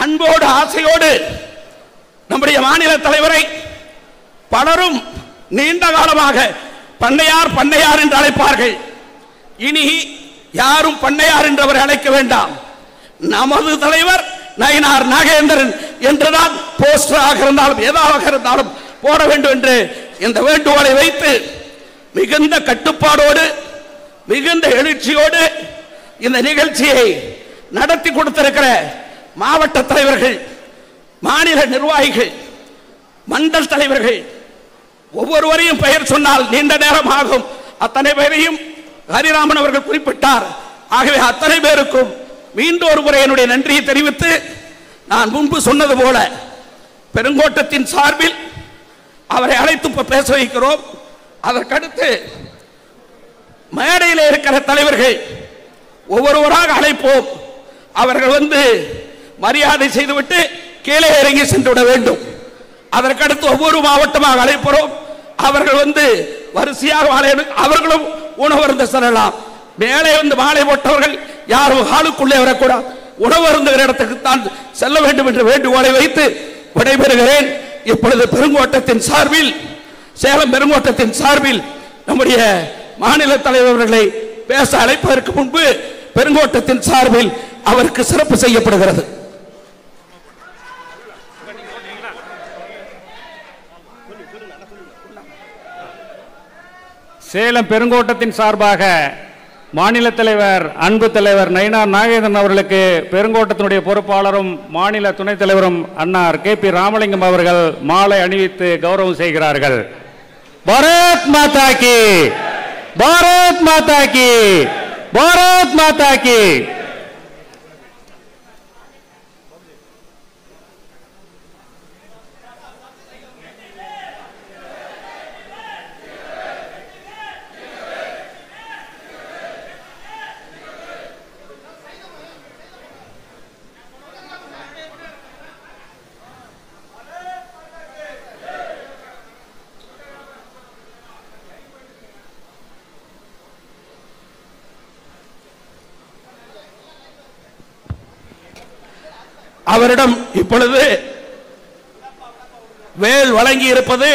அன்போடு ஆசையோடு நம்முடைய மாநில தலைவரை பலரும் நீண்ட காலமாக பண்ணையார் பண்ணையார் என்று அழைப்பார்கள். இனி யாரும் பண்ணையார் என்றவரை அழைக்க வேண்டாம். நமது தலைவர் நயினார் நாகேந்திரன் என்றுதான் போஸ்டராக இருந்தாலும் ஏதாவது இருந்தாலும் போட வேண்டும் என்று இந்த வேண்டுகோளை வைத்து மிகுந்த கட்டுப்பாடோடு மிகுந்த எழுச்சியோடு இந்த நிகழ்ச்சியை நடத்தி கொடுத்திருக்கிற மாவட்ட தலைவர்கள், மாநில நிர்வாகிகள், மண்டல் தலைவர்கள் ஒவ்வொருவரையும் பெயர் சொன்னால் நீண்ட நேரம் ஆகும். அத்தனை பேரையும் ஹரிராமன் அவர்கள் குறிப்பிட்டார். ஆகவே அத்தனை பேருக்கும் மீண்டும் ஒரு முறை என்னுடைய நன்றியை தெரிவித்து, நான் முன்பு சொன்னது போல பெருங்கோட்டத்தின் சார்பில் அவரை அழைத்து பேச வைக்கிறோம். அதற்கடுத்து மேடையில் இருக்கிற தலைவர்கள் ஒவ்வொருவராக அழைப்போம். அவர்கள் வந்து மரியாதை செய்துவிட்டு கீழே இறங்கி சென்றுவிட வேண்டும். அதற்கடுத்து ஒவ்வொரு மாவட்டமாக அழைப்போம். அவர்கள் வந்து வரிசையாக அவர்களும் உணவருந்த செல்லலாம். மேலே வந்து மாலை போட்டவர்கள் யாரும் ஹாலுக்குள்ளே வரக்கூடாது, உணவருந்துகிற இடத்துக்கு தான் செல்ல வேண்டும் என்று வேண்டுகோளை வைத்து விடைபெறுகிறேன். இப்பொழுது பெருங்கோட்டத்தின் சார்பில், சேலம் பெருங்கோட்டத்தின் சார்பில் நம்முடைய மாநில தலைவர்களை பேச அழைப்பதற்கு முன்பு பெருங்கோட்டத்தின் சார்பில் அவருக்கு சிறப்பு செய்யப்படுகிறது. சேலம் பெருங்கோட்டத்தின் சார்பாக மாநில தலைவர் அன்பு தலைவர் நயினார் நாகேந்திரன் அவர்களுக்கு பெருங்கோட்டத்தினுடைய பொறுப்பாளரும் மாநில துணைத் தலைவரும் அன்னார் KP ராமலிங்கம் அவர்கள் மாலை அணிவித்து கௌரவம் செய்கிறார்கள். பாரத் மாதா கி, பாரத் மாதா கி, பாரத் மாதா கி. அவரிடம் இப்பொழுது வேல் வழங்கி இருப்பது,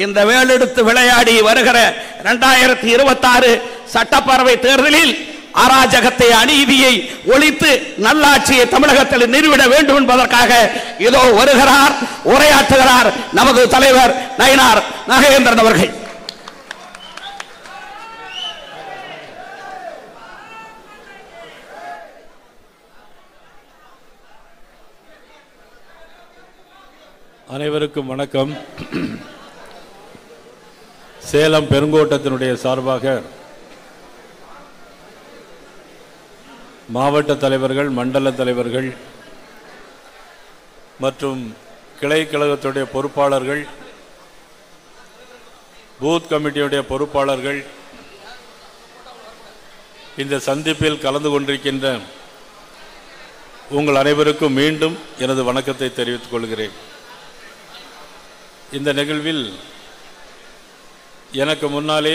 இந்த வேல் எடுத்து விளையாடி வருகிற 2026 சட்டப்பேரவை தேர்தலில் அராஜகத்தை, அநீதியை ஒழித்து நல்லாட்சியை தமிழகத்தில் நிறுவிட வேண்டும் என்பதற்காக இதோ வருகிறார், உரையாற்றுகிறார் நமது தலைவர் நயினார் நாகேந்திரன் அவர்கள். அனைவருக்கும் வணக்கம். சேலம் பெருங்கோட்டத்தினுடைய சார்பாக மாவட்ட தலைவர்கள், மண்டல தலைவர்கள் மற்றும் கிளை கழகத்துடைய பொறுப்பாளர்கள், பூத் கமிட்டியுடைய பொறுப்பாளர்கள் இந்த சந்திப்பில் கலந்து கொண்டிருக்கின்ற உங்கள் அனைவருக்கும் மீண்டும் எனது வணக்கத்தை தெரிவித்துக் கொள்கிறேன். இந்த நிகழ்வில் எனக்கு முன்னாலே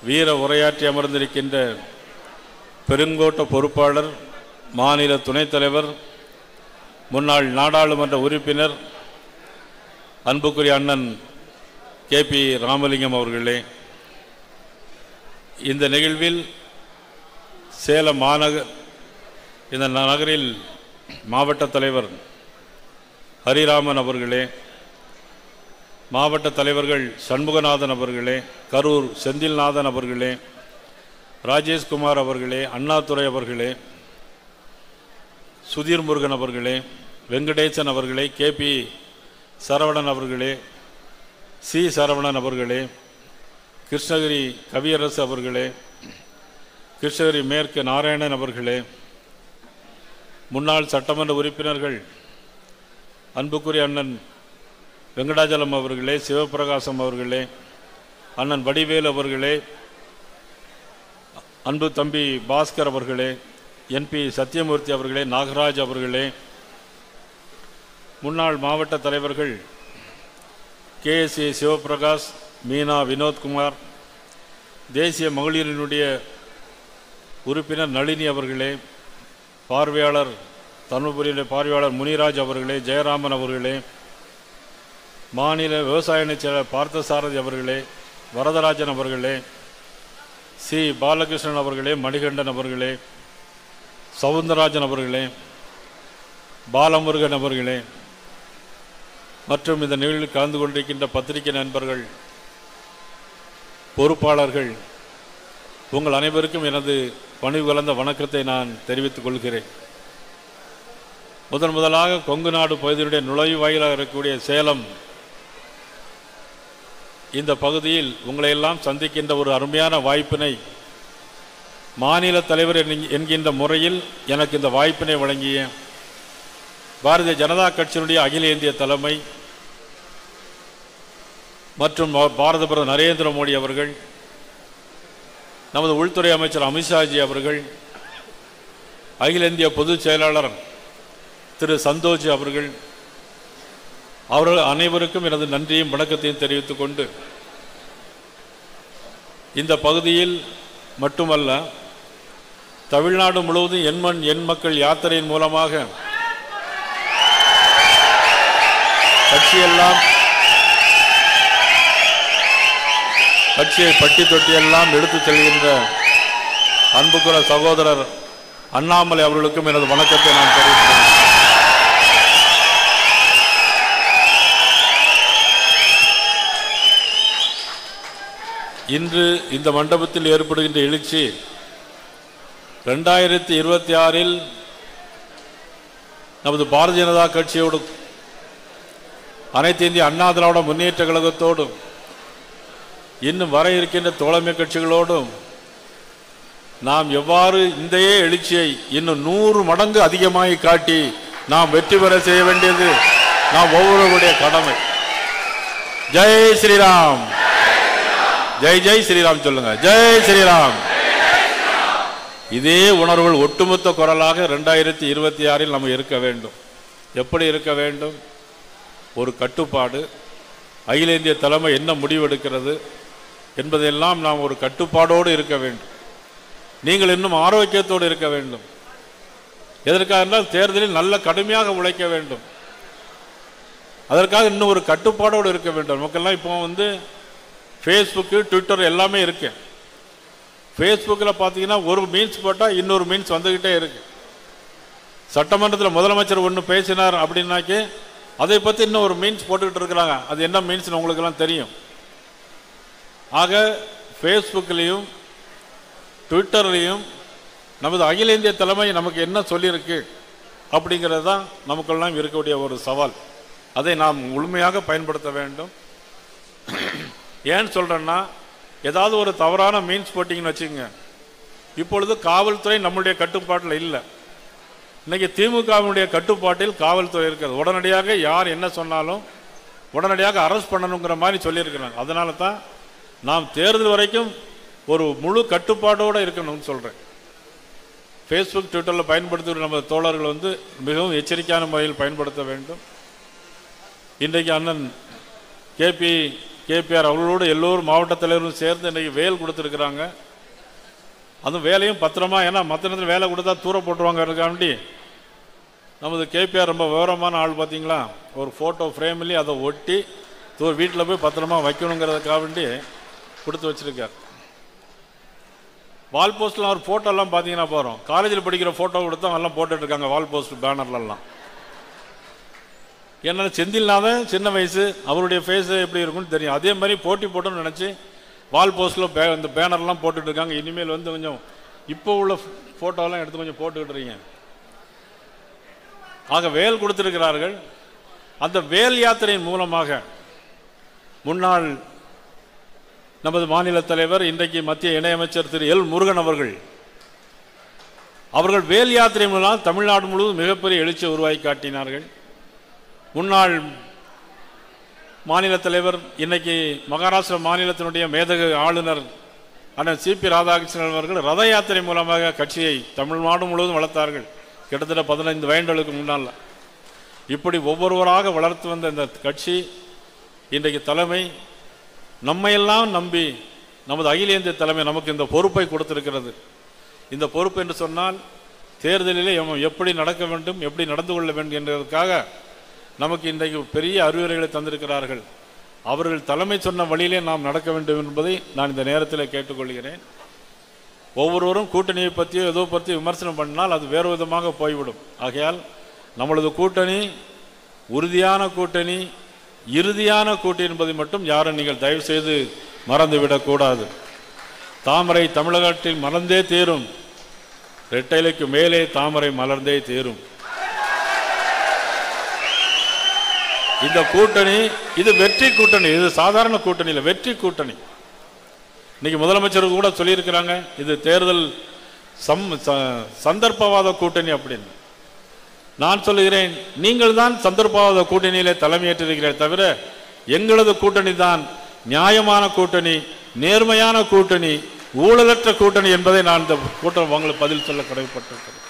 வீர உரையாற்றி அமர்ந்திருக்கின்ற பெருங்கோட்ட பொறுப்பாளர், மாநில துணைத் தலைவர், முன்னாள் நாடாளுமன்ற உறுப்பினர் அன்புக்குரிய அண்ணன் KP ராமலிங்கம் அவர்களே, இந்த நிகழ்வில் சேலம் இந்த நகரில் மாவட்ட தலைவர் ஹரிராமன் அவர்களே, மாவட்ட தலைவர்கள் சண்முகநாதன் அவர்களே, கரூர் செந்தில்நாதன் அவர்களே, ராஜேஷ்குமார் அவர்களே, அண்ணாதுரை அவர்களே, சுதீர் முருகன் அவர்களே, வெங்கடேசன் அவர்களே, KP சரவணன் அவர்களே, C சரவணன் அவர்களே, கிருஷ்ணகிரி கவியரசு அவர்களே, கிருஷ்ணகிரி மேற்கு நாராயணன் அவர்களே, முன்னாள் சட்டமன்ற உறுப்பினர்கள் அன்புக்குரிய அண்ணன் வெங்கடாஜலம் அவர்களே, சிவபிரகாசம் அவர்களே, அண்ணன் வடிவேல் அவர்களே, அன்பு தம்பி பாஸ்கர் அவர்களே, NP சத்தியமூர்த்தி அவர்களே, நாகராஜ் அவர்களே, முன்னாள் மாவட்ட தலைவர்கள் KSA சிவபிரகாஷ், மீனா வினோத்குமார், தேசிய மகளிரினுடைய உறுப்பினர் நளினி அவர்களே, பார்வையாளர் தர்மபுரியினுடைய பார்வையாளர் முனிராஜ் அவர்களே, ஜெயராமன் அவர்களே, மாநில விவசாய இணைச் செயலர் பார்த்தசாரதி அவர்களே, வரதராஜன் அவர்களே, சி பாலகிருஷ்ணன் அவர்களே, மணிகண்டன் அவர்களே, சவுந்தரராஜன் அவர்களே, பாலமுருகன் அவர்களே மற்றும் இந்த நிகழ்வில் கலந்து கொண்டிருக்கின்ற பத்திரிகை நண்பர்கள், பொறுப்பாளர்கள், உங்கள் அனைவருக்கும் எனது பணிவு கலந்த வணக்கத்தை நான் தெரிவித்துக் கொள்கிறேன். முதலாக கொங்கு நாடு பகுதியினுடைய நுழைவாயிலாக இருக்கக்கூடிய சேலம் இந்த பகுதியில் உங்களை எல்லாம் சந்திக்கின்ற ஒரு அருமையான வாய்ப்பினை மாநில தலைவர் என்கின்ற முறையில் எனக்கு இந்த வாய்ப்பினை வழங்கிய பாரதிய ஜனதா கட்சியினுடைய அகில இந்திய தலைமை மற்றும் பாரத பிரதமர் நரேந்திர மோடி அவர்கள், நமது உள்துறை அமைச்சர் அமித்ஷாஜி அவர்கள், அகில இந்திய பொதுச் செயலாளர் திரு சந்தோஷ் அவர்கள் அனைவருக்கும் எனது நன்றியும் வணக்கத்தையும் தெரிவித்துக் கொண்டு, இந்த பகுதியில் மட்டுமல்ல தமிழ்நாடு முழுவதும் எண்மண் எண் மக்கள் யாத்திரையின் மூலமாக கட்சியை பட்டி தொட்டியெல்லாம் எடுத்துச் செல்கின்ற அன்புக்குற சகோதரர் அண்ணாமலை அவர்களுக்கும் எனது வணக்கத்தை நான் தெரிவிக்கிறேன். இன்று இந்த மண்டபத்தில் ஏற்படுகின்ற எழுச்சி 2026 நமது பாரதிய ஜனதா கட்சியோடு அனைத்து இந்திய அண்ணா திராவிட முன்னேற்ற கழகத்தோடும் இன்னும் வர இருக்கின்ற தோழமை கட்சிகளோடும் நாம் எவ்வாறு இந்த எழுச்சியை இன்னும் 100 மடங்கு அதிகமாகி காட்டி நாம் வெற்றி பெற செய்ய வேண்டியது நாம் ஒவ்வொருவருடைய கடமை. ஜெய் ஸ்ரீராம், ஜெய் ஜெய் ஸ்ரீராம் சொல்லுங்க, ஜெய் ஸ்ரீராம். இதே உணர்வுகள் ஒட்டுமொத்த குரலாக 2026 நம்ம இருக்க வேண்டும். எப்படி இருக்க வேண்டும்? ஒரு கட்டுப்பாடு, அகில இந்திய தலைமை என்ன முடிவெடுக்கிறது என்பதெல்லாம் நாம் ஒரு கட்டுப்பாடோடு இருக்க வேண்டும். நீங்கள் இன்னும் ஆரோக்கியத்தோடு இருக்க வேண்டும். எதற்காக என்றால் தேர்தலில் நல்ல கடுமையாக உழைக்க வேண்டும். அதற்காக இன்னும் ஒரு கட்டுப்பாடோடு இருக்க வேண்டும். நமக்கெல்லாம் இப்போ ஃபேஸ்புக்கு, ட்விட்டர் எல்லாமே இருக்கு. ஃபேஸ்புக்கில் பார்த்தீங்கன்னா ஒரு மீன்ஸ் போட்டால் இன்னொரு மீன்ஸ் வந்துக்கிட்டே இருக்கு. சட்டமன்றத்தில் முதலமைச்சர் ஒன்று பேசினார் அப்படின்னாக்கே அதை பற்றி இன்னும் ஒரு மீன்ஸ் போட்டுக்கிட்டு இருக்கிறாங்க. அது என்ன மீன்ஸ்னு உங்களுக்கெல்லாம் தெரியும். ஆக ஃபேஸ்புக்லேயும் ட்விட்டர்லேயும் நமது அகில இந்திய தலைமை நமக்கு என்ன சொல்லியிருக்கு அப்படிங்கிறது தான் நமக்கெல்லாம் இருக்கக்கூடிய ஒரு சவால். அதை நாம் முழுமையாக பயன்படுத்த வேண்டும். ஏன்னு சொல்கிறேன்னா, ஏதாவது ஒரு தவறான மீன்ஸ் போட்டிங்கன்னு வச்சுக்கோங்க, இப்பொழுது காவல்துறை நம்முடைய கட்டுப்பாட்டில் இல்லை. இன்றைக்கி திமுகவினுடைய கட்டுப்பாட்டில் காவல்துறை இருக்கிறது. உடனடியாக யார் என்ன சொன்னாலும் உடனடியாக அரெஸ்ட் பண்ணணுங்கிற மாதிரி சொல்லியிருக்கிறாங்க. அதனால தான் நாம் தேர்தல் வரைக்கும் ஒரு முழு கட்டுப்பாடோடு இருக்கணும்னு சொல்கிறேன். ஃபேஸ்புக், ட்விட்டரில் பயன்படுத்துகிற நம்ம தோழர்கள் மிகவும் எச்சரிக்கையான முறையில் பயன்படுத்த வேண்டும். இன்றைக்கு அண்ணன் கேபிஆர் அவர்களோடு எல்லோரும் மாவட்ட தலைவர்களும் சேர்ந்து இன்றைக்கி வேல் கொடுத்துருக்குறாங்க. அதுவும் வேலையும் பத்திரமா, ஏன்னா மற்ற நேரத்தில் வேலை கொடுத்தா தூர போட்டுருவாங்கிறதுக்காண்டி நமது கேபிஆர் ரொம்ப விவரமான ஆள். பார்த்தீங்களா, ஒரு ஃபோட்டோ ஃப்ரேம்லேயே அதை ஒட்டி வீட்டில் போய் பத்திரமா வைக்கணுங்கிறதுக்காக வேண்டி கொடுத்து வச்சுருக்கார். வால் போஸ்ட்லாம் ஒரு ஃபோட்டோலாம் பார்த்தீங்கன்னா போகிறோம், காலேஜில் படிக்கிற ஃபோட்டோ கொடுத்தா எல்லாம் போட்டுட்ருக்காங்க வால் போஸ்ட் பேனர்லாம். ஏன்னா செந்தில்நாதன் சின்ன வயசு, அவருடைய ஃபேஸு எப்படி இருக்குன்னு தெரியும். அதே மாதிரி போட்டி போட்டோன்னு நினச்சி வால் போஸ்ட்டில் இந்த பேனர்லாம் போட்டுட்ருக்காங்க. இனிமேல் கொஞ்சம் இப்போ உள்ள ஃபோட்டோலாம் எடுத்து கொஞ்சம் போட்டுக்கிட்டுறீங்க. ஆக வேல் கொடுத்துருக்கிறார்கள். அந்த வேல் யாத்திரையின் மூலமாக முன்னாள் நமது மாநில தலைவர், இன்றைக்கு மத்திய இணையமைச்சர் திரு எல் முருகன் அவர்கள் வேல் யாத்திரை மூலம் தமிழ்நாடு முழுவதும் மிகப்பெரிய எழுச்சியை உருவாக்கி காட்டினார்கள். முன்னாள் மாநில தலைவர், இன்னைக்கு மகாராஷ்டிரா மாநிலத்தினுடைய மேதகு ஆளுநர் அண்ணன் சிபி ராதாகிருஷ்ணன் அவர்கள் ரத யாத்திரை மூலமாக கட்சியை தமிழ்நாடு முழுவதும் வளர்த்தார்கள். கிட்டத்தட்ட 15 ஆண்டுகளுக்கு முன்னால். இப்படி ஒவ்வொருவராக வளர்த்து வந்த இந்த கட்சி இன்றைக்கு தலைமை நம்மையெல்லாம் நம்பி நமது அகில இந்திய தலைமை நமக்கு இந்த பொறுப்பை கொடுத்திருக்கிறது. இந்த பொறுப்பு என்று சொன்னால் தேர்தலிலே எப்படி நடக்க வேண்டும், எப்படி நடந்து கொள்ள வேண்டும் என்பதற்காக நமக்கு இன்றைக்கு பெரிய அறிவுரைகளை தந்திருக்கிறார்கள். அவர்கள் தலைமை சொன்ன வழியிலே நாம் நடக்க வேண்டும் என்பதை நான் இந்த நேரத்தில் கேட்டுக்கொள்கிறேன். ஒவ்வொருவரும் கூட்டணியை பற்றியோ ஏதோ பற்றி விமர்சனம் பண்ணால் அது வேறு விதமாக போய்விடும். ஆகையால் நம்மளது கூட்டணி உறுதியான கூட்டணி, இறுதியான கூட்டணி என்பதை மட்டும் யாரும் நீங்கள் தயவு செய்து மறந்துவிடக்கூடாது. தாமரை தமிழகத்தில் மலர்ந்தே தீரும், இரட்டைலைக்கு மேலே தாமரை மலர்ந்தே தீரும். இந்த கூட்டணி இது வெற்றி கூட்டணி, இது சாதாரண கூட்டணி இல்லை, வெற்றி கூட்டணி. இன்னைக்கு முதலமைச்சர் கூட சொல்லியிருக்கிறாங்க இது தேர்தல் சந்தர்ப்பவாத கூட்டணி அப்படின்னு. நான் சொல்லுகிறேன், நீங்கள் தான் சந்தர்ப்பவாத கூட்டணியிலே தலைமையேற்றிருக்கிறீர்கள் தவிர எங்களது கூட்டணி தான் நியாயமான கூட்டணி, நேர்மையான கூட்டணி, ஊழலற்ற கூட்டணி என்பதை நான் இந்த கூட்டம் உங்களுக்கு பதில் சொல்ல கடமைப்பட்டிருக்கிறேன்.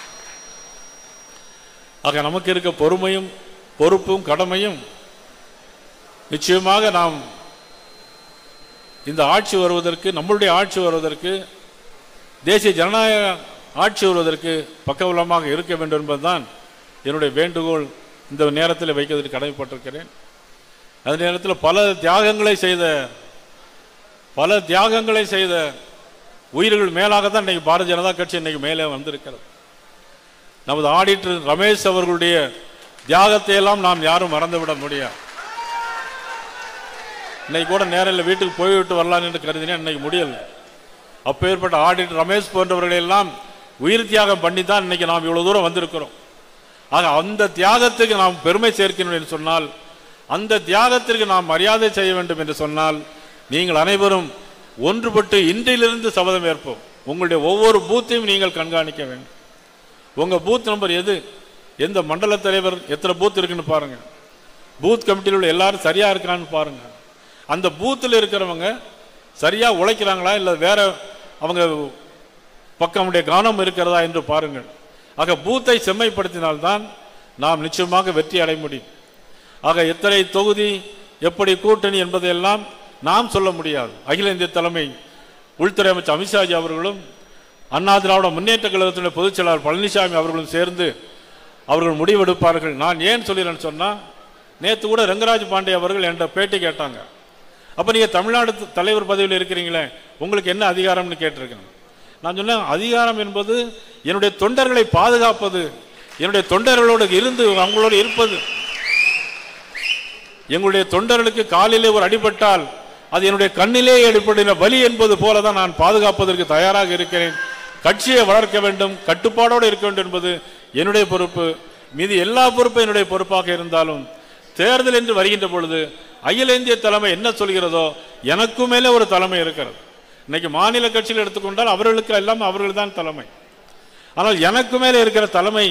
ஆக நமக்கு இருக்க பொறுமையும் பொறுப்பும் கடமையும் நிச்சயமாக நாம் இந்த ஆட்சி வருவதற்கு, நம்மளுடைய ஆட்சி வருவதற்கு, தேசிய ஜனநாயக ஆட்சி வருவதற்கு பக்கபலமாக இருக்க வேண்டும் என்பதுதான் என்னுடைய வேண்டுகோள். இந்த நேரத்தில் வைக்கிறதுக்கு கடமைப்பட்டிருக்கிறேன். அதே நேரத்தில் பல தியாகங்களை செய்த உயிர்கள் மேலாக தான் இன்னைக்கு பாரதிய ஜனதா கட்சி இன்னைக்கு மேலே வந்திருக்கிறது. நமது ஆடிட்டர் ரமேஷ் அவர்களுடைய தியாகத்தை எல்லாம் நாம் யாரும் மறந்துவிட முடியாது. இன்னைக்கு கூட நேரில் வீட்டுக்கு போய்விட்டு வரலாம் என்று கருதினேன், இன்னைக்கு முடியல. அப்பேற்பட்ட ஆடிட்டர் ரமேஷ் போன்றவர்களை எல்லாம் உயிர் தியாகம் பண்ணி தான் இன்னைக்கு நாம் இவ்வளவு தூரம் வந்திருக்கிறோம். ஆக அந்த தியாகத்துக்கு நாம் பெருமை சேர்க்கணும் என்று சொன்னால், அந்த தியாகத்திற்கு நாம் மரியாதை செய்ய வேண்டும் என்று சொன்னால், நீங்கள் அனைவரும் ஒன்றுபட்டு இன்றிலிருந்து சபதம் ஏற்போம். உங்களுடைய ஒவ்வொரு பூத்தையும் நீங்கள் கண்காணிக்க வேண்டும். உங்க பூத் நம்பர் எது, எந்த மண்டல தலைவர் எத்தனை பூத் இருக்குன்னு பாருங்க, பூத் கமிட்டியில் உள்ள எல்லாரும் சரியா இருக்கிறான்னு பாருங்க. அந்த பூத்தில் இருக்கிறவங்க சரியா உழைக்கிறாங்களா இல்லை வேற அவங்க பக்கமுடைய கவனம் இருக்கிறதா என்று பாருங்கள். ஆக பூத்தை செம்மைப்படுத்தினால்தான் நாம் நிச்சயமாக வெற்றி அடைய முடியும். ஆக எத்தனை தொகுதி எப்படி கூட்டணி என்பதையெல்லாம் நாம் சொல்ல முடியாது. அகில இந்திய தலைமை உள்துறை அமைச்சர் அமித்ஷாஜி அவர்களும் அண்ணா திராவிட முன்னேற்ற கழகத்தினுடைய பொதுச் செயலாளர் பழனிசாமி அவர்களும் சேர்ந்து அவர்கள் முடிவெடுப்பார்கள். நான் ஏன் சொல்கிறேன்னு சொன்னால், நேற்று கூட ரங்கராஜ் பாண்டே அவர்கள் என்ற பேட்டி கேட்டாங்க. அப்போ நீங்கள் தமிழ்நாடு தலைவர் பதவியில் இருக்கிறீங்களே, உங்களுக்கு என்ன அதிகாரம்னு கேட்டிருக்கேன். நான் சொன்னேன், அதிகாரம் என்பது என்னுடைய தொண்டர்களை பாதுகாப்பது, என்னுடைய தொண்டர்களோடு இருந்து அவங்களோடு இருப்பது. எங்களுடைய தொண்டர்களுக்கு காலிலே ஒரு அடிபட்டால் அது என்னுடைய கண்ணிலே அடிபடின வலி என்பது போலதான் நான் பாதுகாப்பதற்கு தயாராக இருக்கிறேன். கட்சியை வளர்க்க வேண்டும், கட்டுப்பாடோடு இருக்க வேண்டும் என்பது என்னுடைய பொறுப்பு. மீது எல்லா பொறுப்பும் என்னுடைய பொறுப்பாக இருந்தாலும் தேர்தல் என்று வருகின்ற பொழுது அகில இந்திய தலைமை என்ன சொல்கிறதோ எனக்கு மேலே ஒரு தலைமை இருக்கிறது. இன்னைக்கு மாநில கட்சியில் எடுத்துக்கொண்டால் அவர்களுக்கு எல்லாம் அவர்கள் தான் தலைமை. ஆனால் எனக்கு மேலே இருக்கிற தலைமை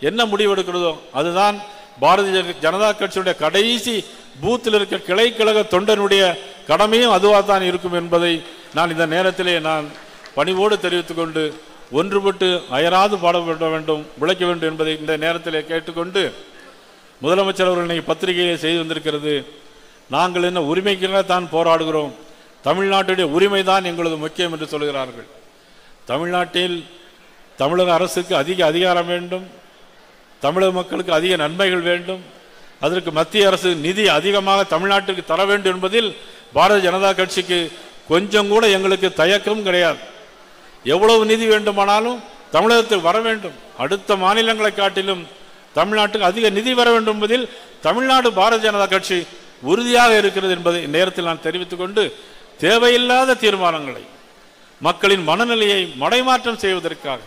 என்ன முடிவெடுக்கிறதோ அதுதான் பாரதிய ஜனதா கட்சியுடைய கடைசி பூத்தில் இருக்க கிளை கழக தொண்டனுடைய கடமையும் அதுவாக தான் இருக்கும் என்பதை நான் இந்த நேரத்திலே நான் பணிவோடு தெரிவித்துக் கொண்டு, ஒன்றுபட்டு அயராது பாடுபட வேண்டும், உழைக்க வேண்டும் என்பதை இந்த நேரத்திலே கேட்டுக்கொண்டு, முதலமைச்சர் அவர்கள் இன்னைக்கு பத்திரிகையை செய்து வந்திருக்கிறது, நாங்கள் என்ன உரிமைக்காக தான் போராடுகிறோம், தமிழ்நாட்டுடைய உரிமை தான் எங்களது முக்கியம் என்று சொல்கிறார்கள். தமிழ்நாட்டில் தமிழக அரசுக்கு அதிக அதிகாரம் வேண்டும், தமிழக மக்களுக்கு அதிக நன்மைகள் வேண்டும், அதற்கு மத்திய அரசு நிதி அதிகமாக தமிழ்நாட்டுக்கு தர வேண்டும் என்பதில் பாரதிய ஜனதா கட்சிக்கு கொஞ்சம் கூட எங்களுக்கு தயக்கம் கிடையாது. எவ்வளவு நிதி வேண்டுமானாலும் தமிழகத்தில் வர வேண்டும், அடுத்த மாநிலங்களை காட்டிலும் தமிழ்நாட்டுக்கு அதிக நிதி வர வேண்டும் என்பதில் தமிழ்நாடு பாரதிய ஜனதா கட்சி உறுதியாக இருக்கிறது என்பதை நேரத்தில் நான் தெரிவித்துக் கொண்டு, தேவையில்லாத தீர்மானங்களை மக்களின் மனநிலையை மடைமாற்றம் செய்வதற்காக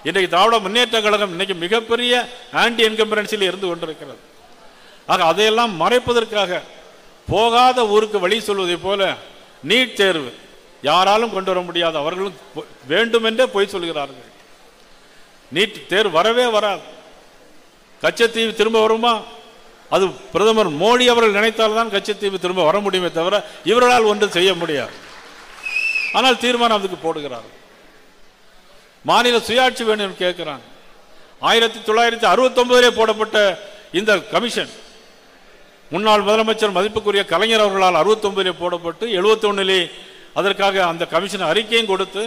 இன்றைக்கு திராவிட முன்னேற்ற கழகம் இன்னைக்கு மிகப்பெரிய ஆன்டி என்கம்பரன்சியில் இருந்து கொண்டிருக்கிறது. ஆக அதையெல்லாம் மறைப்பதற்காக போகாத ஊருக்கு வழி சொல்வதை போல நீட் தேர்வு யாராலும் கொண்டு வர முடியாது, அவர்களும் வேண்டுமென்றே போய் சொல்கிறார்கள். நீட் தேர்வு வரவே வராது. கச்சத்தீவு திரும்ப வருமா? அது பிரதமர் மோடி அவர்கள் நினைத்தால்தான் கச்சத்தீவு திரும்ப வர முடியுமே தவிர இவர்களால் ஒன்றும் செய்ய முடியாது. ஆனால் தீர்மானம் அதுக்கு போடுகிறார்கள். மாநில சுயாட்சி வேணும் கேட்கிறாங்க. 1969 போடப்பட்ட இந்த கமிஷன் முன்னாள் முதலமைச்சர் மதிப்புக்குரிய கலைஞர் அவர்களால் 69 போடப்பட்டு 71 அதற்காக அந்த கமிஷன் அறிக்கையும் கொடுத்து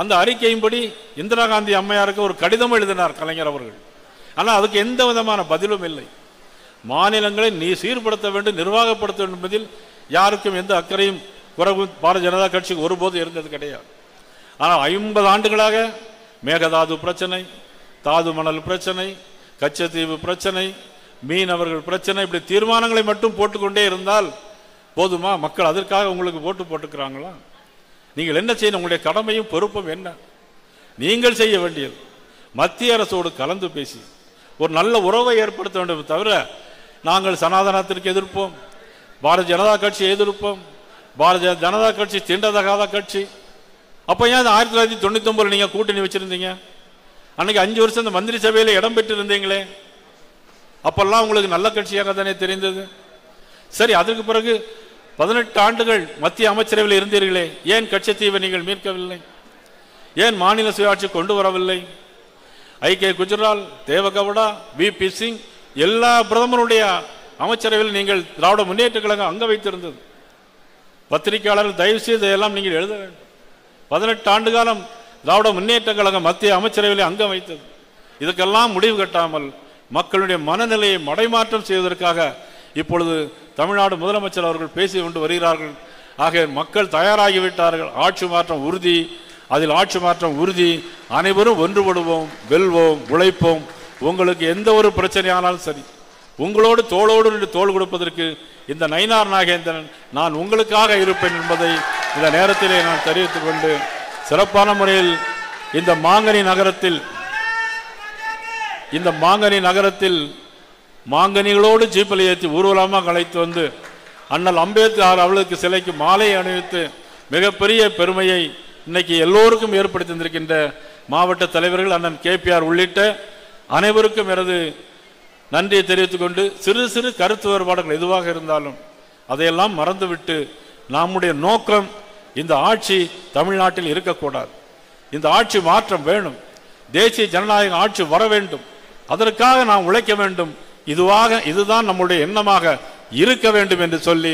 அந்த அறிக்கையின்படி இந்திரா காந்தி அம்மையாருக்கு ஒரு கடிதம் எழுதினார் கலைஞர் அவர்கள். ஆனால் அதுக்கு எந்த விதமான பதிலும் இல்லை. மாநிலங்களை சீர்படுத்த வேண்டும், நிர்வாகப்படுத்த வேண்டும் என்பதில் யாருக்கும் எந்த அக்கறையும் குறைவும் பாரதிய ஜனதா கட்சிக்கு ஒருபோது இருந்தது கிடையாது. ஆனால் 50 ஆண்டுகளாக மேகதாது பிரச்சனை, தாது மணல் பிரச்சனை, கச்சத்தீவு பிரச்சனை, மீனவர்கள் பிரச்சனை, இப்படி தீர்மானங்களை மட்டும் போட்டுக்கொண்டே இருந்தால் போதுமா? மக்கள் அதற்காக உங்களுக்கு ஓட்டு போட்டுக்கிறாங்களா? நீங்கள் என்ன செய்யணும்? உங்களுடைய கடமையும் பொறுப்பும் என்ன? நீங்கள் செய்ய வேண்டியது மத்திய அரசோடு கலந்து பேசி ஒரு நல்ல உறவை ஏற்படுத்த வேண்டும். தவிர நாங்கள் சனாதனத்திற்கு எதிர்ப்போம், பாரதிய ஜனதா கட்சி எதிர்ப்போம், பாரதிய ஜனதா கட்சி தீண்டதகாத கட்சி. அப்போ ஏன் 1999 நீங்கள் கூட்டணி வச்சிருந்தீங்க? அன்னைக்கு 5 வருஷம் இந்த மந்திரி சபையில் இடம் பெற்று இருந்தீங்களே, அப்பெல்லாம் உங்களுக்கு நல்ல கட்சியாக தானே தெரிந்தது. சரி, அதற்கு பிறகு 18 ஆண்டுகள் மத்திய அமைச்சரவையில் இருந்தீர்களே, ஏன் கச்சத்தீவை நீங்கள் மீட்கவில்லை? ஏன் மாநில சுயாட்சி கொண்டு வரவில்லை? ஐ.கே. குஜ்ரால், தேவகவுடா, வி.பி. சிங் எல்லா பிரதமருடைய அமைச்சரவையில் நீங்கள் திராவிட முன்னேற்ற கழகம் அங்க வைத்திருந்தது. பத்திரிகையாளர்கள் தயவு செய்து இதையெல்லாம் நீங்கள் எழுத வேண்டும். 18 ஆண்டு காலம் திராவிட முன்னேற்ற கழகம் மத்திய அமைச்சரவையில் அங்கம் வைத்தது. இதுக்கெல்லாம் முடிவு கட்டாமல் மக்களுடைய மனநிலையை மடைமாற்றம் செய்வதற்காக இப்பொழுது தமிழ்நாடு முதலமைச்சர் அவர்கள் பேசி கொண்டு வருகிறார்கள். ஆக மக்கள் தயாராகிவிட்டார்கள். ஆட்சி மாற்றம் உறுதி, அதில் ஆட்சி மாற்றம் உறுதி. அனைவரும் ஒன்றுபடுவோம், வெல்வோம், உழைப்போம். உங்களுக்கு எந்த ஒரு பிரச்சனையானாலும் சரி, உங்களோடு தோளோடு நின்று தோள் கொடுப்பதற்கு இந்த நயினார் நாகேந்திரன் நான் உங்களுக்காக இருப்பேன் என்பதை இந்த நேரத்திலே நான் தெரிவித்துக் கொண்டு, சிறப்பான முறையில் இந்த மாங்கனி நகரத்தில் மாங்கனிகளோடு ஜீப்பில் ஏற்றி ஊர்வலமாக அழைத்து வந்து அண்ணல் அம்பேத்கர் அவர்களுக்கு சிலைக்கு மாலை அணிவித்து மிகப்பெரிய பெருமையை இன்னைக்கு எல்லோருக்கும் ஏற்படுத்தி தந்திருக்கின்ற மாவட்ட தலைவர்கள் அண்ணன் KPR உள்ளிட்ட அனைவருக்கும் எனது நன்றியை தெரிவித்துக் கொண்டு, சிறு சிறு கருத்து வேறுபாடுகள் எதுவாக இருந்தாலும் அதையெல்லாம் மறந்துவிட்டு நம்முடைய நோக்கம் இந்த ஆட்சி தமிழ்நாட்டில் இருக்கக்கூடாது. இந்த ஆட்சி மாற்றம் வேணும். தேசிய ஜனநாயக ஆட்சி வர வேண்டும். அதற்காக நாம் உழைக்க வேண்டும். இதுதான் நம்முடைய எண்ணமாக இருக்க வேண்டும் என்று சொல்லி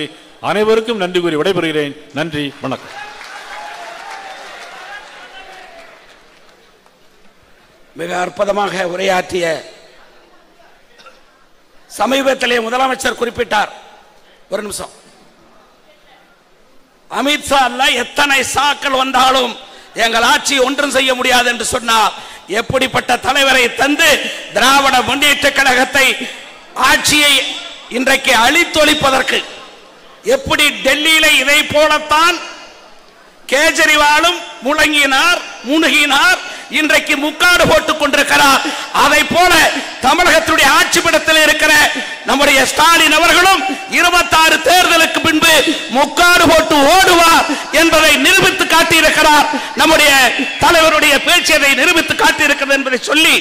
அனைவருக்கும் நன்றி கூறி விடைபெறுகிறேன். நன்றி, வணக்கம். மிக அற்புதமாக உரையாற்றிய சமீபத்திலே முதலமைச்சர் குறிப்பிட்டார். ஒரு நிமிஷம். அமித்ஷா அல்ல, எத்தனை சாக்கள் வந்தாலும் எங்கள் ஆட்சி ஒன்றும் செய்ய முடியாது என்று சொன்னார். எப்படிப்பட்ட தலைவரை தந்து திராவிட முன்னேற்ற கழகத்தை ஆட்சியை இன்றைக்கு அழித்தொழிப்பதற்கு, எப்படி டெல்லியில இதை போலத்தான் கேஜரிவாலும் முழுகினார், இன்றைக்கு முக்காடு போட்டுக் கொண்டிருக்கிறார். அதை போல தமிழகத்துடைய ஆட்சி பீடத்தில் இருக்கிற நம்முடைய ஸ்டாலின் அவர்களும் 26 தேர்தலுக்கு பின்பு முக்காடு போட்டு ஓடுவார் என்பதை நிரூபித்து காட்டியிருக்கிறார். நம்முடைய தலைவருடைய பேச்சு அதை நிரூபித்து காட்டியிருக்கிறது என்பதை சொல்லி,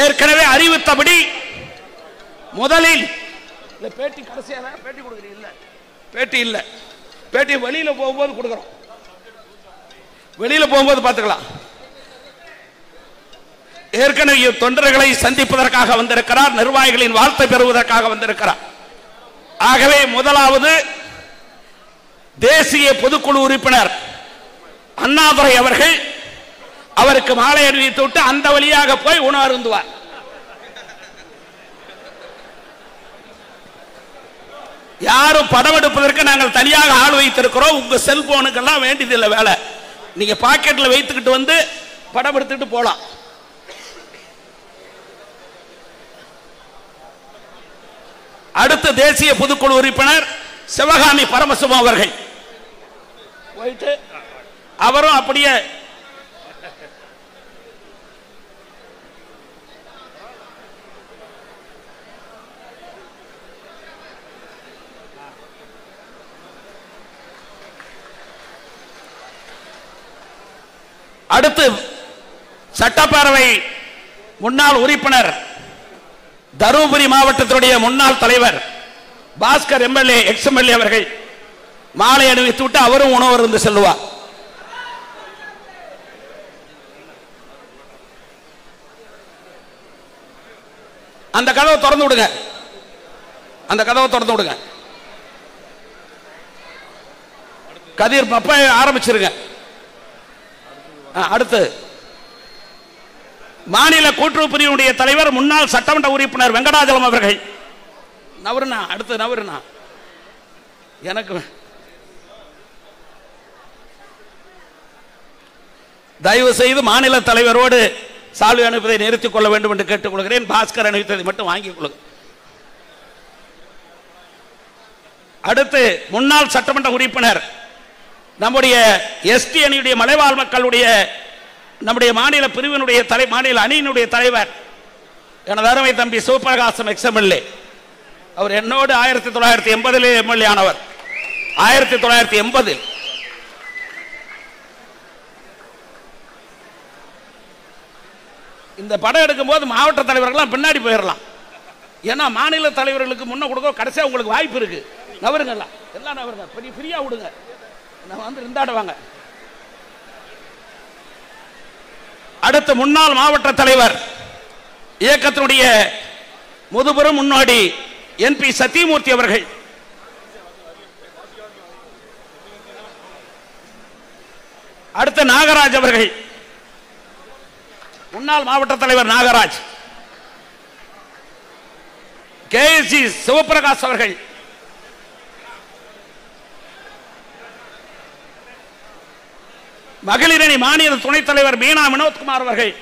ஏற்கனவே அறிவித்தபடி முதலில் பேட்டி கடைசியான பேட்டி கொடுக்குறீங்க, பேட்டி இல்லை, பேட்டி வெளியில போகும்போது கொடுக்குறோம், வெளியில போகும்போது பார்த்துக்கலாம். ஏற்கனவே தொண்டர்களை சந்திப்பதற்காக வந்திருக்கிறார், நிர்வாகிகளின் வாழ்த்தை பெறுவதற்காக வந்திருக்கிறார். ஆகவே முதலாவது தேசிய பொதுக்குழு உறுப்பினர் அண்ணாதுரை அவர்கள் அவருக்கு மாலை அணிவித்து விட்டு அந்த வழியாக போய் உணவு அருந்துவார். யாரும் படம் எடுப்பதற்கு நாங்கள் தனியாக ஆள் வைத்திருக்கிறோம். உங்க செல்போனுக்கெல்லாம் வேண்டியதில்லை வேலை, நீங்க பாக்கெட்ல வைத்துக்கிட்டு வந்து படம் எடுத்துக்கிட்டு போலாம். அடுத்த தேசிய பொதுக்குழு உறுப்பினர் சிவகாமி பரமசிவம் அவர்கள் போயிட்டு அவரும் அப்படியே அடுத்து சட்டப்பேரவை முன்னாள் உறுப்பினர் தருமபுரி மாவட்டத்தினுடைய முன்னாள் தலைவர் பாஸ்கர் எம்எல்ஏ எக்ஸ் எம்எல்ஏ அவர்கள் மாலை அணிவித்து விட்டு அவரும் உணவு இருந்து செல்வார். அந்த கதவை திறந்து விடுங்க. அந்த கதவை திறந்து விடுங்க. கதிர் பப்ப ஆரம்பிச்சிருங்க. அடுத்து மாநில கூட்டுறவு பிரிவினுடைய தலைவர் முன்னாள் சட்டமன்ற உறுப்பினர் வெங்கடாஜலம் அவர்கள். நவருனா அடுத்து நவருனா எனக்கு தயவு செய்து மாநில தலைவரோடு சால்வை அனுப்பதை நிறுத்திக் கொள்ள வேண்டும் என்று கேட்டுக்கொள்கிறேன். பாஸ்கர் அனுப்பித்ததை மட்டும் வாங்கிக் கொள்ளுங்க. அடுத்து முன்னாள் சட்டமன்ற உறுப்பினர் நம்முடைய எஸ்டி அணியுடைய மலைவாழ் மக்களுடைய நம்முடைய மாநில பிரிவினுடைய மாநில அணியினுடைய தலைவர் எனது அருமை தம்பி சிவபிரகாசம் எக்ஸ்எம்எல்ஏ. அவர் என்னோடு 1980 எம்எல்ஏ ஆனவர். 1980 இந்த படம் எடுக்கும் போது மாவட்ட தலைவர்கள்லாம் பின்னாடி போயிடலாம். ஏன்னா மாநில தலைவர்களுக்கு முன்ன கொடுக்க கடைசியாக உங்களுக்கு வாய்ப்பு இருக்கு. நவருங்கலாம் எல்லாம் நவருங்க, பெரிய ஃப்ரீயா விடுங்க. நான் வந்து இருந்தாடுவாங்க. அடுத்த முன்னாள் மாவட்ட தலைவர் இயக்கத்தினுடைய முதுபெரும் முன்னோடி என்பி சத்தியமூர்த்தி அவர்கள். அடுத்த நாகராஜ் அவர்கள், முன்னாள் மாவட்ட தலைவர் நாகராஜ். கேஎஸ்சி சிவபிரகாஷ் அவர்கள். மகளிரணி மாநில துணைத் தலைவர் மீனா வினோத்குமார் அவர்கள்.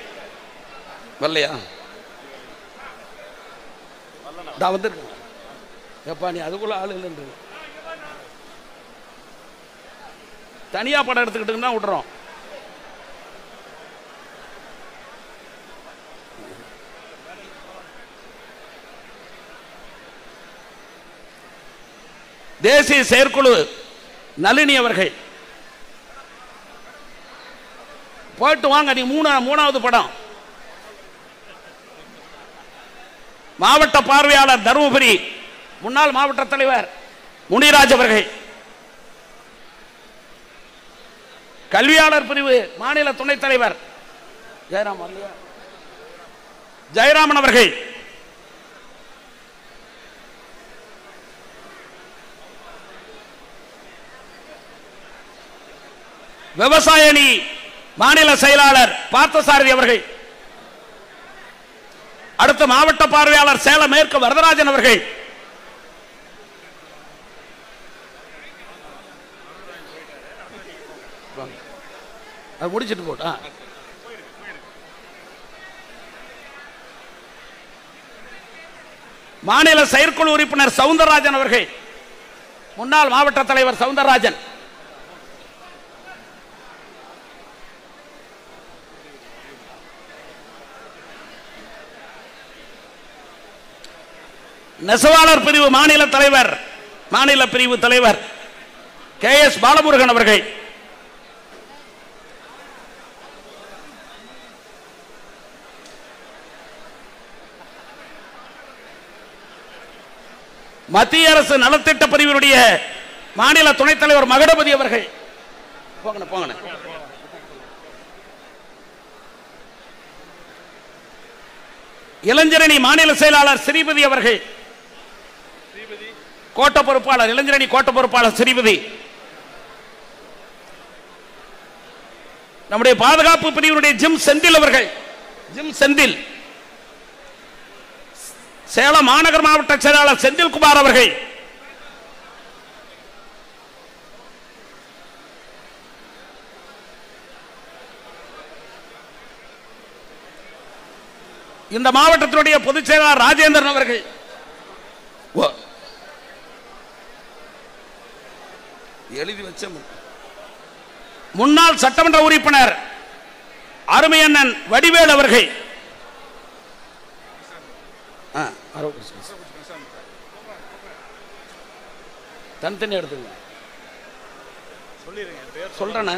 வரலையா? எப்பா நீ அதுக்குள்ள ஆள் இல்லைன்ற தனியா படம் எடுத்துக்கிட்டு விடுறோம். தேசிய செயற்குழு நளினி அவர்கள். போயிட்டு வாங்க, நீ மூணாவது படம். மாவட்ட பார்வையாளர் தருமபுரி முன்னாள் மாவட்ட தலைவர் முனிராஜ் அவர்கள். கல்வியாளர் பிரிவு மாநில துணைத் தலைவர் ஜெயராமன் அவர்கள். விவசாய அணி மாநில செயலாளர் பார்த்தசாரதி அவர்கள். அடுத்த மாவட்ட பார்வையாளர் சேலம் மேற்கு வரதராஜன் அவர்கள். முடிச்சிட்டு போட்டா மாநில செயற்குழு உறுப்பினர் சவுந்தரராஜன் அவர்கள். முன்னாள் மாவட்ட தலைவர் சவுந்தரராஜன். நெசவாளர் பிரிவு மாநில பிரிவு தலைவர் KS பாலமுருகன் அவர்கள். மத்திய அரசு நலத்திட்ட பிரிவினுடைய மாநில துணைத் தலைவர் மகடபதி அவர்கள். போங்க. இளைஞரணி மாநில செயலாளர் ஸ்ரீபதி அவர்கள். கோட்ட பொறுப்பாளர் இளைஞரணி கோட்ட பொறுப்பாளர் ஸ்ரீபதி. நம்முடைய பாதுகாப்பு பிரிவினுடைய ஜிம் செந்தில் அவர்கள். சேலம் மாநகர் மாவட்ட செயலாளர் செந்தில்குமார் அவர்கள். இந்த மாவட்டத்தினுடைய பொதுச் செயலாளர் ராஜேந்திரன் அவர்கள். எழுதி வச்ச முன்னாள் சட்டமன்ற உறுப்பினர் அருமையண்ணன் வடிவேல் அவர்கள். தனித்தனி எடுத்துங்க சொல்றேன்.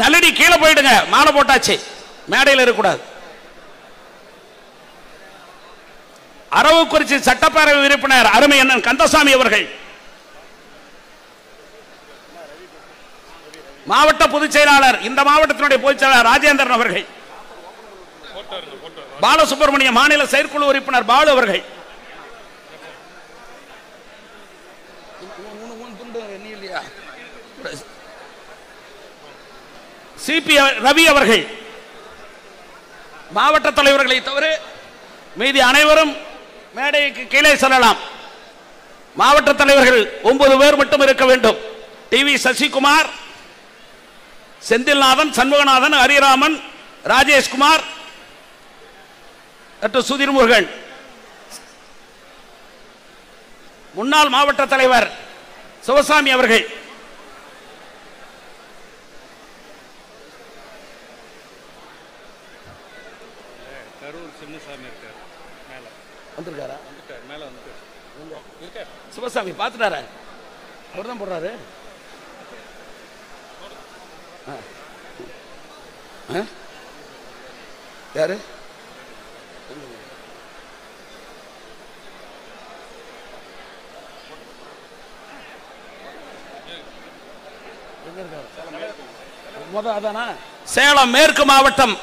நல்லடி கீழே போயிடுங்க, மாலை போட்டாச்சு, மேடையில் இருக்கக்கூடாது. அரவக்குறிச்சி சட்டப்பேரவை உறுப்பினர் அருமையண்ணன் கந்தசாமி அவர்கள். மாவட்ட பொதுச் செயலாளர், இந்த மாவட்டத்தினுடைய பொதுச் செயலாளர் ராஜேந்திரன் அவர்கள், பாலசுப்ரமணிய மாநில செயற்குழு உறுப்பினர் பாலு அவர்கள், சிபி ரவி அவர்கள், மாவட்ட தலைவர்களை தவிர மீதி அனைவரும் மேடைக்கு கீழே செல்லலாம். மாவட்ட தலைவர்கள் 9 பேர் மட்டும் இருக்க வேண்டும். டிவி சசிகுமார், செந்தில்நாதன், சண்முகநாதன், ஹரிராமன், ராஜேஷ்குமார், சுதீர் முருகன். முன்னாள் மாவட்ட தலைவர் சிவசாமி அவர்கள், சிவசாமி பார்த்துட்டாரு, அவர் தான் போடுறாரு. யாரு அதானா? சேலம் மேற்கு மாவட்டம்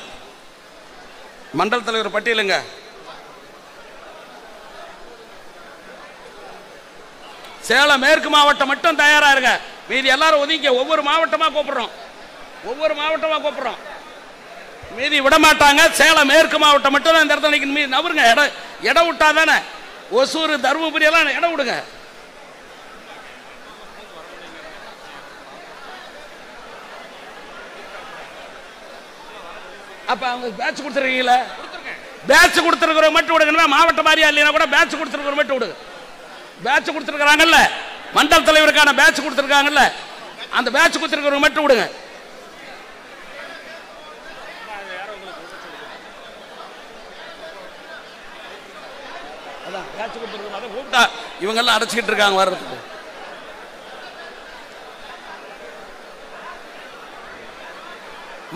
மண்டல தலைவர் பட்டியலுங்க. சேலம் மேற்கு மாவட்டம் மட்டும் தயாரா இருங்க. மீதி எல்லாரும் ஒதுங்க. ஒவ்வொரு மாவட்டமா கூப்பிடுறோம், மீதி விட மாட்டாங்க. சேலம் மேற்கு மாவட்டம் மட்டும் இந்த இடத்துல மீதி நவருங்க. இடம் விட்டா தானே. ஒசூர், தருமபுரி எல்லாம் இடம் விடுங்க. அப்ப அவங்க பேட்ச் கொடுத்துருக்கீங்களா? பேட்ச் கொடுத்துருக்கிற மட்டும் விடுங்க. மாவட்ட மாதிரியா இல்லையா கூட பேட்ச் கொடுத்துருக்கிற மட்டும் விடுங்க. பேட்ச் கொடுத்துருக்காங்கல்ல, மண்டல தலைவருக்கான பேட்ச் கொடுத்துருக்காங்கல்ல, அந்த பேட்ச் கொடுத்துருக்கிற மட்டும் விடுங்க. அதான் பேட்ச் கொடுத்துருக்கோம். அதை கூப்பிட்டா இவங்க எல்லாம் அடைச்சிக்கிட்டு இருக்காங்க வர்றதுக்கு.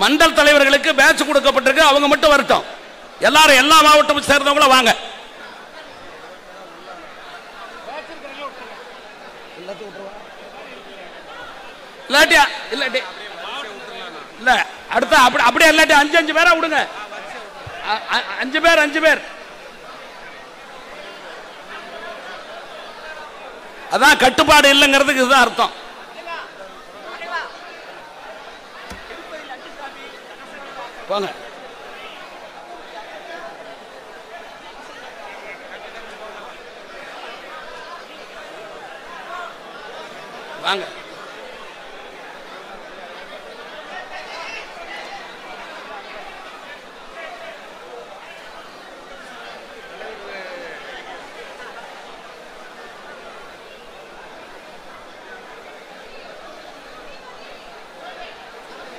மண்டல் தலைவர்களுக்கு பேட்ச் கொடுக்கப்பட்டிருக்கு, அவங்க மட்டும் வரட்டும். எல்லாரும் எல்லா மாவட்டமும் சேர்ந்தவங்களும் வாங்க. இல்ல அடுத்த அப்படியே இல்லாட்டி 5 பேரா விடுங்க. 5 பேர் அதான் கட்டுப்பாடு இல்லைங்கிறதுக்கு இதுதான் அர்த்தம். போங்க. வாங்க.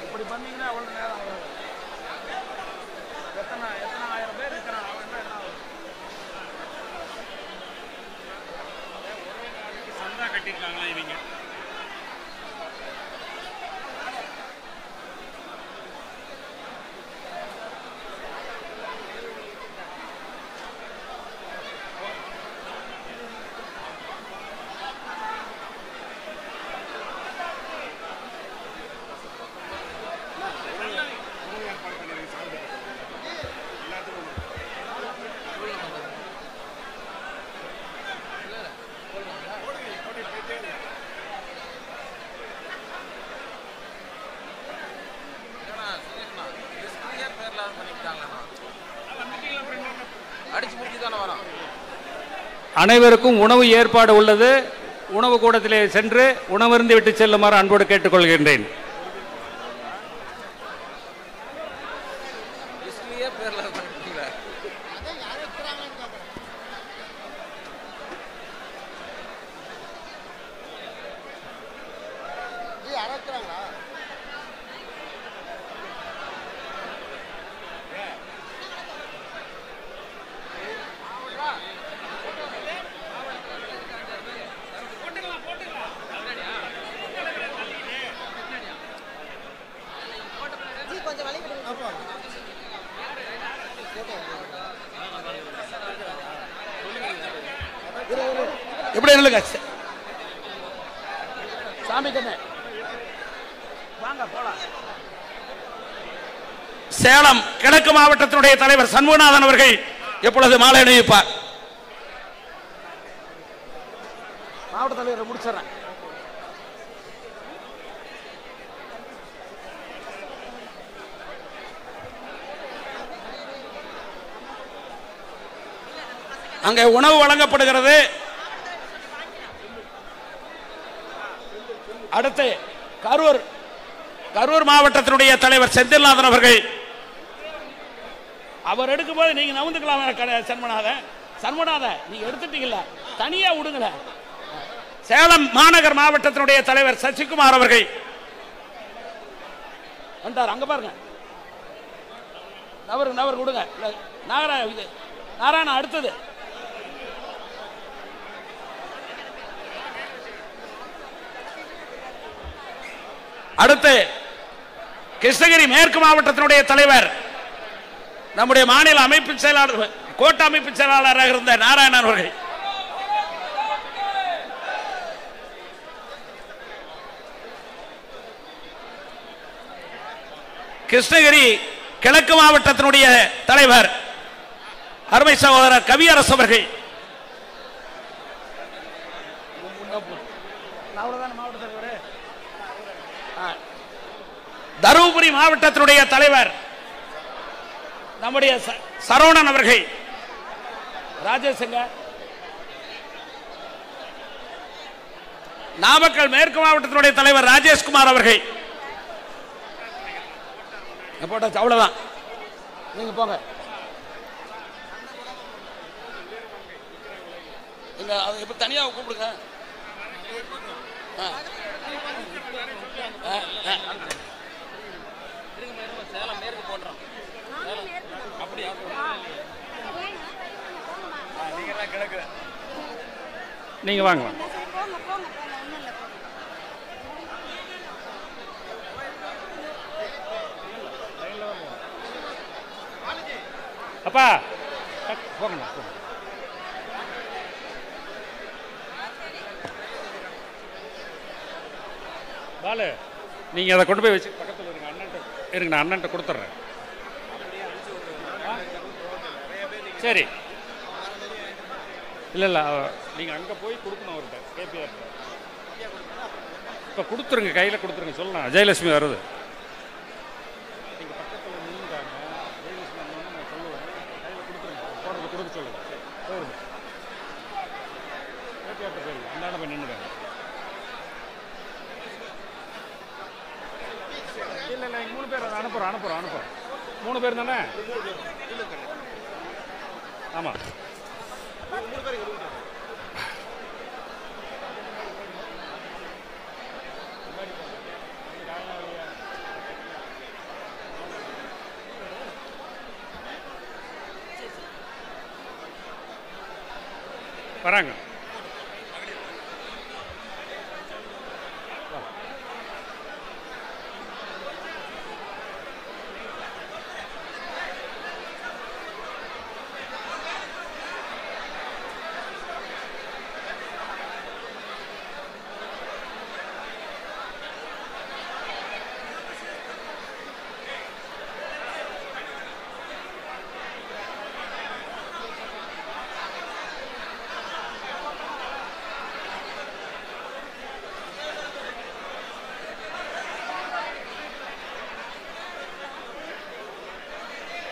இப்படி பண்ணீங்கன்னா அவ்வளவு நேரம் ஆகும். எத்தனை ஆயிரம் பேர் இருக்கிறாங்க. சந்தா கட்டிருக்காங்களா இவங்க? அனைவருக்கும் உணவு ஏற்பாடு உள்ளது. உணவு கூடத்திலே சென்று உணவருந்து விட்டு செல்லுமாறு அன்போடு கேட்டுக்கொள்கின்றேன். எப்படி இல்லைங்க சாமி கண்ணே வாங்க. சேலம் கிழக்கு மாவட்டத்தினுடைய தலைவர் சண்முகநாதன் அவர்கள் எப்பொழுது மாலை அணிவிப்பார். மாவட்ட தலைவர் முடிச்சிடறேன். அங்கே உணவு வழங்கப்படுகிறது. அடுத்து கரூர் மாவட்டத்தினுடைய தலைவர் செந்தில்நாதன் அவர்கள். அவர் எடுக்கும்போது நீங்க நவுந்துக்கலாம். சண்முகநாதன் நீங்க எடுத்துட்டீங்கல்ல, தனியா விடுங்கள. சேலம் மாநகர் மாவட்டத்தினுடைய தலைவர் சசிகுமார் அவர்கள் வந்தார். அங்க பாருங்க, நவர் கொடுங்க. நாராயணா அடுத்தது. அடுத்து கிருஷ்ணகிரி மேற்கு மாவட்டத்தினுடைய தலைவர் நம்முடைய மாநில அமைப்பு செயலாளர், கோட்ட அமைப்பு செயலாளராக இருந்த நாராயணன் அவர்கள். கிருஷ்ணகிரி கிழக்கு மாவட்டத்தினுடைய தலைவர் அருமை சகோதரர் கவியரசு அவர்கள். தருமபுரி மாவட்டத்தினுடைய தலைவர் நம்முடைய சரவணன் அவர்கள். ராஜேஷ் நாமக்கல் மேற்கு மாவட்டத்தினுடைய தலைவர் ராஜேஷ்குமார் அவர்கள். போட்டாச்சு, அவ்வளவுதான். நீங்க போங்க. இப்ப தனியா கூப்பிடுங்க. நீங்க வாங்க. அப்பா போங்க. பாலு நீங்க அதை கொண்டு போய் வச்சு பக்கத்தில் இருங்க. இருங்க, நான் அண்ணன்ட்ட கொடுத்துட்றேன். சரி, இல்லை நீங்கள் அங்கே போய் கொடுக்கணும் அவர்கிட்ட. கேபிஆர் இப்போ கொடுத்துருங்க, கையில் கொடுத்துருங்க. சொல்லலாம் ஜெயலட்சுமி வருது. நீங்கள் பக்கத்தில் நின்றுட்டாங்க. ஜெயலட்சுமி வந்தோன்னு நான் சொல்லுவேன். கையில் கொடுத்துருங்க. போடுறது கொடுக்க சொல்லுங்கள். போடுங்க. கேபிஆர்ட்ட போயிருங்க. அந்தாண்ட போய் நின்றுட்டாங்க. இல்லை எங்கள் 3 பேர் அனுப்புகிறோம். 3 பேர் தானே? ஆமாம். வராங்க.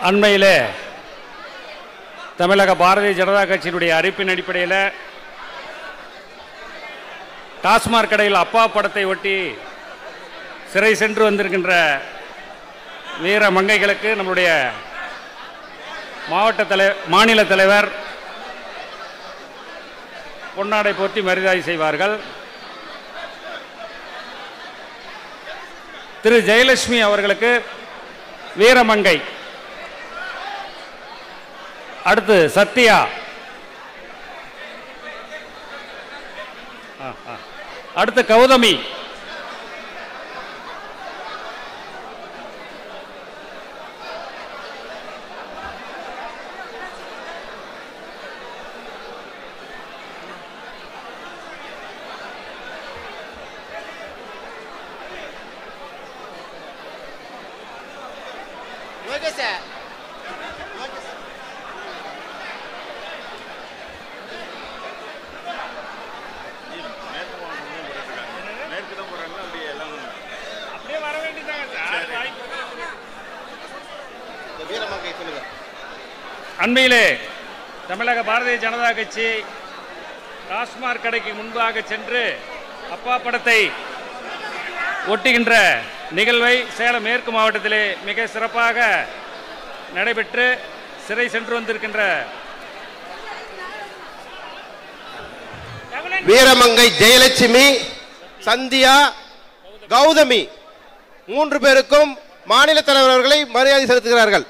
அண்மையிலே தமிழக பாரதிய ஜனதா கட்சியினுடைய அறிவிப்பின் அடிப்படையில் டாஸ்மாக் கடையில் அப்பா படத்தை ஒட்டி சிறை சென்று வந்திருக்கின்ற வீர மங்கைகளுக்கு நம்முடைய மாநில தலைவர் பொன்னாடை போற்றி மரியாதை செய்வார்கள். திரு ஜெயலட்சுமி அவர்களுக்கு வீரமங்கை, அடுத்து சத்யா, அடுத்து கௌதமி, அண்மையிலே தமிழக பாரதிய ஜனதா கட்சி டாஸ்மாக் கடைக்கு முன்பாக சென்று அப்பா படத்தை ஒட்டுகின்ற நிகழ்வை சேலம் மேற்கு மாவட்டத்திலே மிக சிறப்பாக நடைபெற்று சிறை சென்று வந்திருக்கின்ற வீரமங்கை ஜெயலட்சுமி, சந்தியா, கௌதமி 3 பேருக்கும் மாநில தலைவர் அவர்களை மரியாதை செலுத்துகிறார்கள்.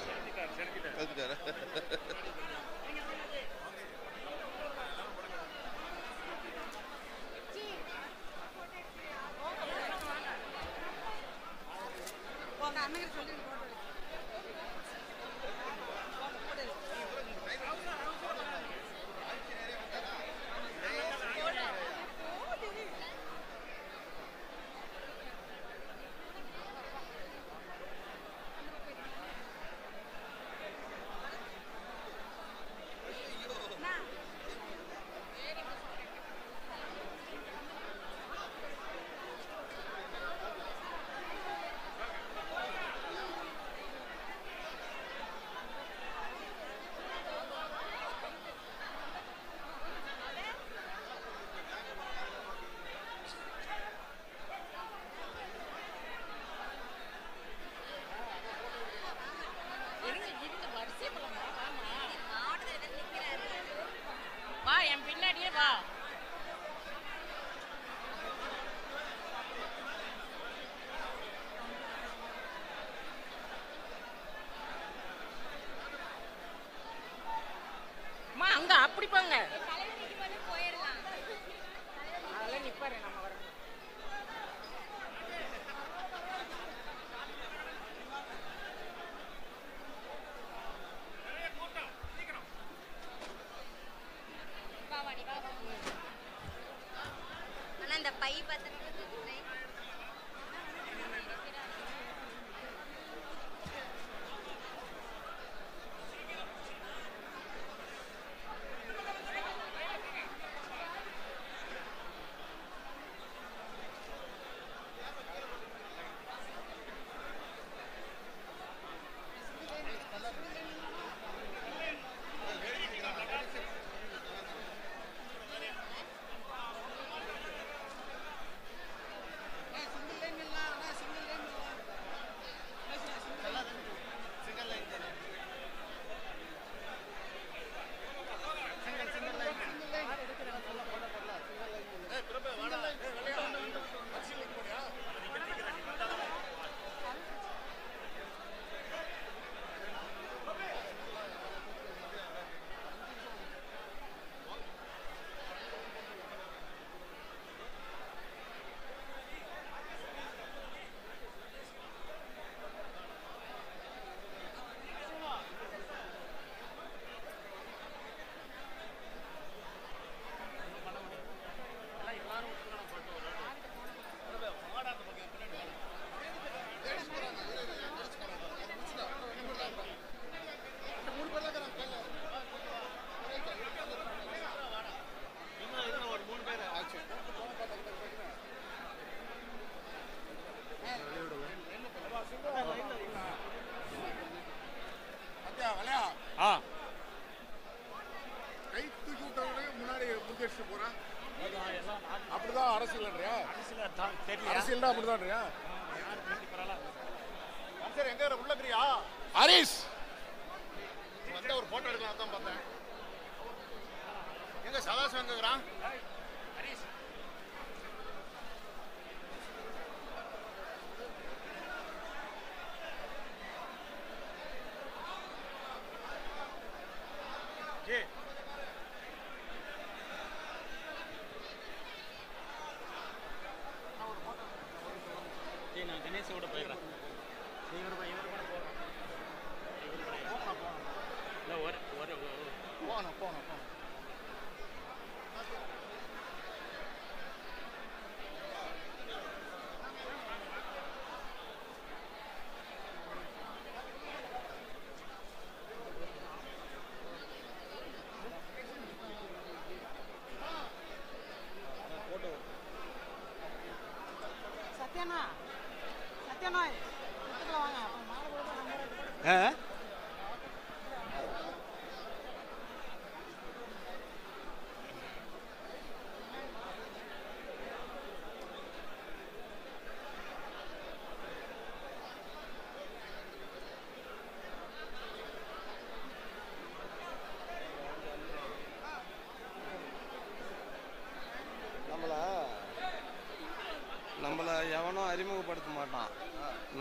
நம்மளை எவனும் அறிமுகப்படுத்த மாட்டான்,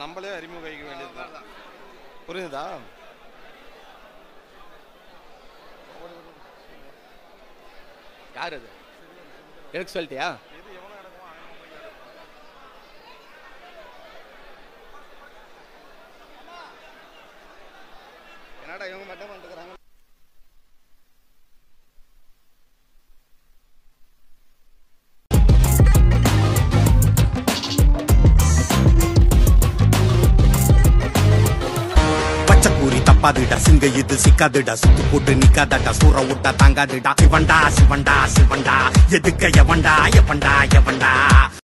நம்மளே அறிமுகிக்க வேண்டியதுதான். புரியுதா? யார் அது எனக்கு சொல்லிட்டியா? என்னடா இவங்க மட்டும் பண்ணிட்டுக்கிறாங்க. தப்பாதுடா சிங்க இது சிக்காதுடா சுத்து போட்டு நிக்காதடா சூற விட்டா தாங்காதுடா சிவண்டா சிவண்டா சிவண்டா எதுக்க எவண்டா எவண்டா எவண்டா